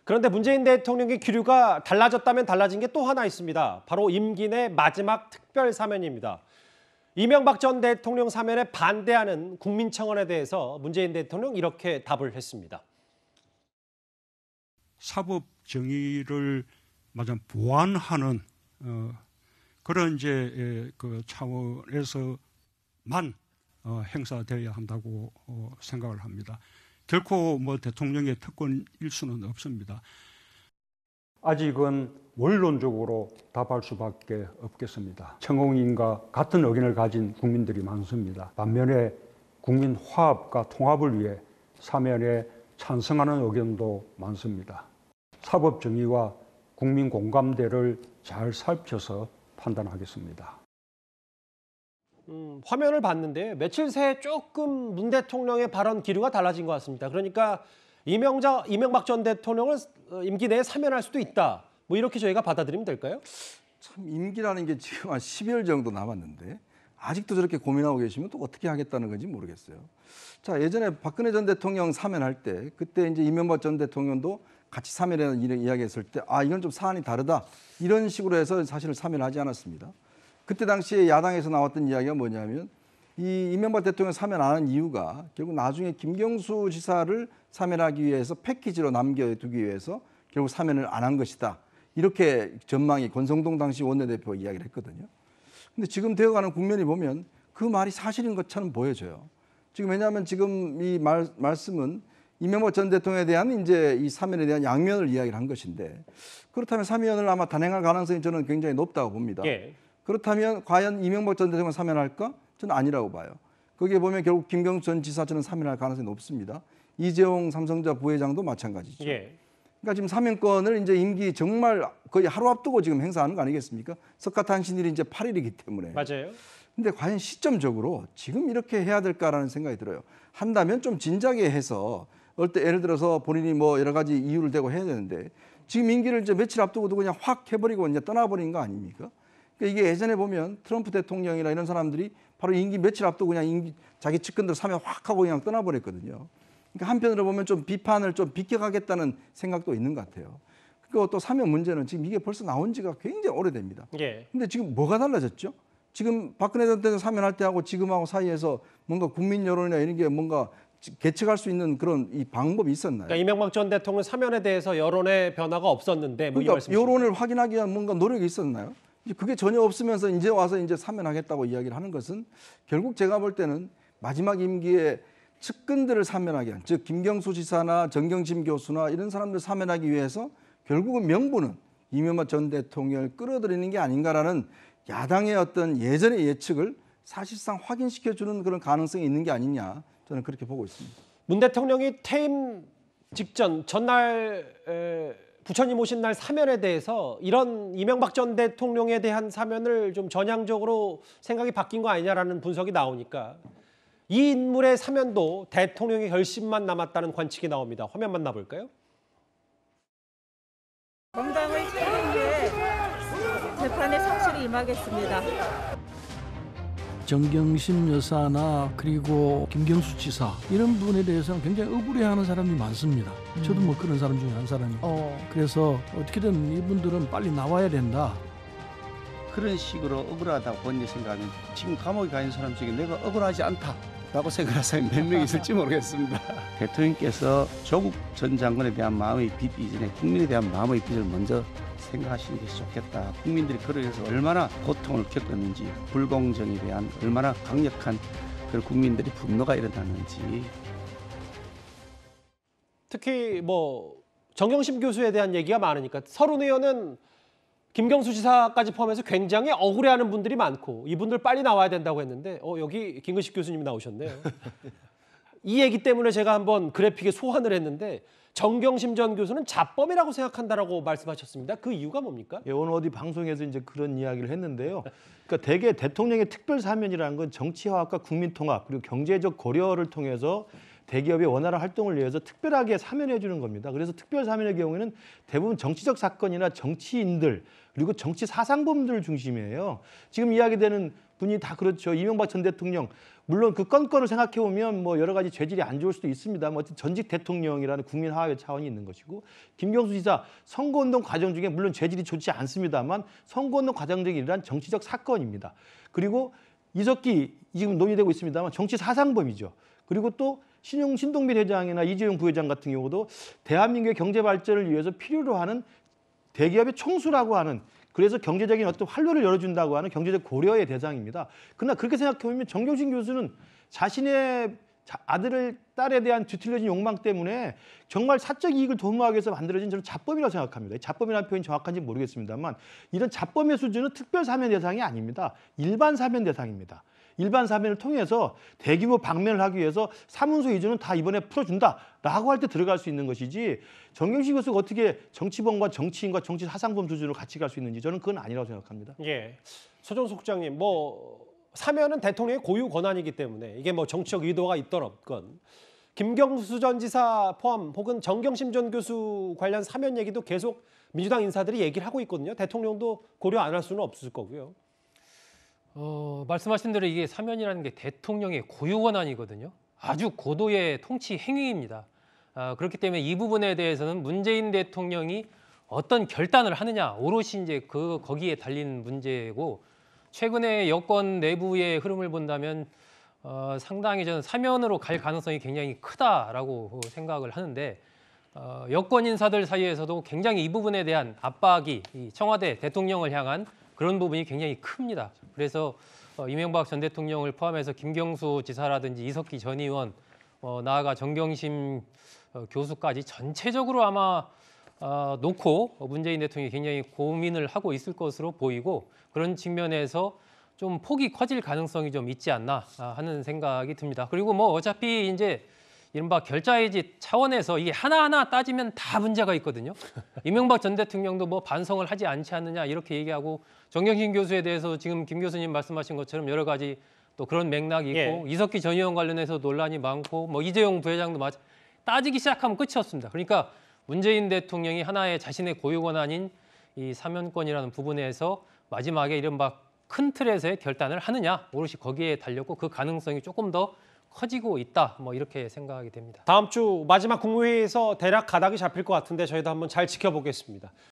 그런데 문재인 대통령의 기류가 달라졌다면 달라진 게 또 하나 있습니다. 바로 임기 내 마지막 특별 사면입니다. 이명박 전 대통령 사면에 반대하는 국민청원에 대해서 문재인 대통령 이렇게 답을 했습니다. 사법 정의를 마냥 보완하는 그런 이제 그 차원에서만 행사되어야 한다고 생각을 합니다. 결코 뭐 대통령의 특권일 수는 없습니다. 아직은 원론적으로 답할 수밖에 없겠습니다. 천공인과 같은 의견을 가진 국민들이 많습니다. 반면에 국민 화합과 통합을 위해 사면에 찬성하는 의견도 많습니다. 사법 정의와 국민 공감대를 잘 살펴서 판단하겠습니다. 화면을 봤는데 며칠 새 조금 문 대통령의 발언 기류가 달라진 것 같습니다. 그러니까 이명박 전 대통령을 임기 내에 사면할 수도 있다. 뭐 이렇게 저희가 받아들이면 될까요? 참 임기라는 게 지금 한 12일 정도 남았는데 아직도 저렇게 고민하고 계시면 또 어떻게 하겠다는 건지 모르겠어요. 자, 예전에 박근혜 전 대통령 사면할 때 그때 이제 이명박 전 대통령도 같이 사면에 이야기했을 때 이건 좀 사안이 다르다. 이런 식으로 해서 사실 사면하지 않았습니다. 그때 당시에 야당에서 나왔던 이야기가 뭐냐면 이 이명박 대통령 사면 안 한 이유가 결국 나중에 김경수 지사를 사면하기 위해서 패키지로 남겨두기 위해서 결국 사면을 안 한 것이다. 이렇게 전망이 권성동 당시 원내대표가 이야기를 했거든요. 근데 지금 되어가는 국면이 보면 그 말이 사실인 것처럼 보여져요. 지금 왜냐하면 지금 이 말씀은 이명박 전 대통령에 대한 이제 이 사면에 대한 양면을 이야기를 한 것인데 그렇다면 사면을 아마 단행할 가능성이 저는 굉장히 높다고 봅니다. 예. 그렇다면 과연 이명박 전 대통령 사면할까? 저는 아니라고 봐요. 거기에 보면 결국 김경수 전 지사 저는 사면할 가능성이 높습니다. 이재용 삼성전자 부회장도 마찬가지죠. 예. 그러니까 지금 사면권을 이제 임기 정말 거의 하루 앞두고 지금 행사하는 거 아니겠습니까? 석가탄신일이 이제 8일이기 때문에. 맞아요. 근데 과연 시점적으로 지금 이렇게 해야 될까라는 생각이 들어요. 한다면 좀 진작에 해서 예를 들어서 본인이 뭐 여러 가지 이유를 대고 해야 되는데 지금 임기를 이제 며칠 앞두고도 그냥 확 해버리고 이제 떠나버린 거 아닙니까? 그러니까 이게 예전에 보면 트럼프 대통령이나 이런 사람들이 바로 임기 며칠 앞두고 그냥 자기 측근들 사면 확 하고 그냥 떠나버렸거든요. 그러니까 한편으로 보면 좀 비판을 좀 비껴가겠다는 생각도 있는 것 같아요. 그리고 또 사면 문제는 지금 이게 벌써 나온 지가 굉장히 오래됩니다. 예. 근데 지금 뭐가 달라졌죠? 지금 박근혜 대통령 사면할 때하고 지금하고 사이에서 뭔가 국민 여론이나 이런 게 뭔가 계측할 수 있는 그런 이 방법이 있었나요? 그러니까 이명박 전 대통령 사면에 대해서 여론의 변화가 없었는데 뭐 그러니까 여론을 확인하기 위한 뭔가 노력이 있었나요? 이제 그게 전혀 없으면서 이제 와서 이제 사면하겠다고 이야기를 하는 것은 결국 제가 볼 때는 마지막 임기에 측근들을 사면하기 위한, 즉 김경수 지사나 정경심 교수나 이런 사람들 사면하기 위해서 결국은 명분은 이명박 전 대통령을 끌어들이는 게 아닌가라는 야당의 어떤 예전의 예측을 사실상 확인시켜주는 그런 가능성이 있는 게 아니냐, 저는 그렇게 보고 있습니다. 문 대통령이 퇴임 직전 전날 부처님 오신 날 사면에 대해서 이런 이명박 전 대통령에 대한 사면을 좀 전향적으로 생각이 바뀐 거 아니냐라는 분석이 나오니까 이 인물의 사면도 대통령의 결심만 남았다는 관측이 나옵니다. 화면 만나볼까요? 정당의 책임에 재판에 성실히 임하겠습니다. 정경심 여사나 그리고 김경수 지사 이런 분에 대해서는 굉장히 억울해하는 사람이 많습니다. 저도 뭐 그런 사람 중에 한 사람이에요. 그래서 어떻게든 이분들은 빨리 나와야 된다. 그런 식으로 억울하다고 본인이 생각하면 지금 감옥에 가 있는 사람 중에 내가 억울하지 않다라고 생각하는 사람이 몇 명 있을지 모르겠습니다. 대통령께서 조국 전 장관에 대한 마음의 빚 이전에 국민에 대한 마음의 빚을 먼저 생각하시는 것이 좋겠다. 국민들이 그로 인해서 얼마나 고통을 겪었는지, 불공정에 대한 얼마나 강력한 그런 국민들의 분노가 일어났는지. 특히 뭐 정경심 교수에 대한 얘기가 많으니까 서른 의원은 김경수 지사까지 포함해서 굉장히 억울해하는 분들이 많고 이분들 빨리 나와야 된다고 했는데 여기 김근식 교수님이 나오셨네요. 이 얘기 때문에 제가 한번 그래픽에 소환을 했는데 정경심 전 교수는 자범이라고 생각한다라고 말씀하셨습니다. 그 이유가 뭡니까? 예, 오늘 어디 방송에서 이제 그런 이야기를 했는데요. 그러니까 대개 대통령의 특별 사면이라는 건 정치화합과 국민 통합 그리고 경제적 고려를 통해서 대기업의 원활한 활동을 위해서 특별하게 사면해 주는 겁니다. 그래서 특별 사면의 경우에는 대부분 정치적 사건이나 정치인들 그리고 정치 사상범들 중심이에요. 지금 이야기되는 분이 다 그렇죠. 이명박 전 대통령 물론 그 건건을 생각해 보면 뭐 여러 가지 죄질이 안 좋을 수도 있습니다. 뭐 전직 대통령이라는 국민 화합의 차원이 있는 것이고 김경수 지사 선거운동 과정 중에 물론 죄질이 좋지 않습니다만 선거운동 과정 중에 일어난 정치적 사건입니다. 그리고 이석기 지금 논의되고 있습니다만 정치 사상범이죠. 그리고 또 신동빈 회장이나 이재용 부회장 같은 경우도 대한민국의 경제 발전을 위해서 필요로 하는 대기업의 총수라고 하는 그래서 경제적인 어떤 활로를 열어준다고 하는 경제적 고려의 대상입니다. 그러나 그렇게 생각해보면 정경심 교수는 자신의 아들을 딸에 대한 뒤틀려진 욕망 때문에 정말 사적 이익을 도모하기 위해서 만들어진 저는 자범이라고 생각합니다. 자범이라는 표현이 정확한지 모르겠습니다만 이런 자범의 수준은 특별 사면 대상이 아닙니다. 일반 사면 대상입니다. 일반 사면을 통해서 대규모 방면을 하기 위해서 사문서 위조는 다 이번에 풀어준다라고 할 때 들어갈 수 있는 것이지 정경심 교수가 어떻게 정치범과 정치인과 정치 사상범 수준으로 같이 갈 수 있는지 저는 그건 아니라고 생각합니다. 예, 서정수 국장님, 뭐 사면은 대통령의 고유 권한이기 때문에 이게 뭐 정치적 의도가 있던 없건 김경수 전 지사 포함 혹은 정경심 전 교수 관련 사면 얘기도 계속 민주당 인사들이 얘기를 하고 있거든요. 대통령도 고려 안 할 수는 없을 거고요. 말씀하신 대로 이게 사면이라는 게 대통령의 고유 권한이거든요. 아주 고도의 통치 행위입니다. 그렇기 때문에 이 부분에 대해서는 문재인 대통령이 어떤 결단을 하느냐 오롯이 이제 거기에 달린 문제고 최근에 여권 내부의 흐름을 본다면 상당히 저는 사면으로 갈 가능성이 굉장히 크다라고 생각을 하는데 여권 인사들 사이에서도 굉장히 이 부분에 대한 압박이 이 청와대 대통령을 향한 그런 부분이 굉장히 큽니다. 그래서 이명박 전 대통령을 포함해서 김경수 지사라든지 이석기 전 의원, 나아가 정경심 교수까지 전체적으로 아마 놓고 문재인 대통령이 굉장히 고민을 하고 있을 것으로 보이고 그런 측면에서 좀 폭이 커질 가능성이 좀 있지 않나 하는 생각이 듭니다. 그리고 뭐 어차피 이제 이른바 결자해지 차원에서 이게 하나하나 따지면 다 문제가 있거든요. 이명박 전 대통령도 뭐 반성을 하지 않지 않느냐 이렇게 얘기하고 정경심 교수에 대해서 지금 김 교수님 말씀하신 것처럼 여러 가지 또 그런 맥락이 있고 예. 이석기 전 의원 관련해서 논란이 많고 뭐 이재용 부회장도 따지기 시작하면 끝이 없습니다. 그러니까 문재인 대통령이 하나의 자신의 고유 권한인 이 사면권이라는 부분에서 마지막에 이른바 큰 틀에서의 결단을 하느냐 오롯이 거기에 달렸고 그 가능성이 조금 더 커지고 있다. 뭐 이렇게 생각이 됩니다. 다음 주 마지막 국무회의에서 대략 가닥이 잡힐 것 같은데 저희도 한번 잘 지켜보겠습니다.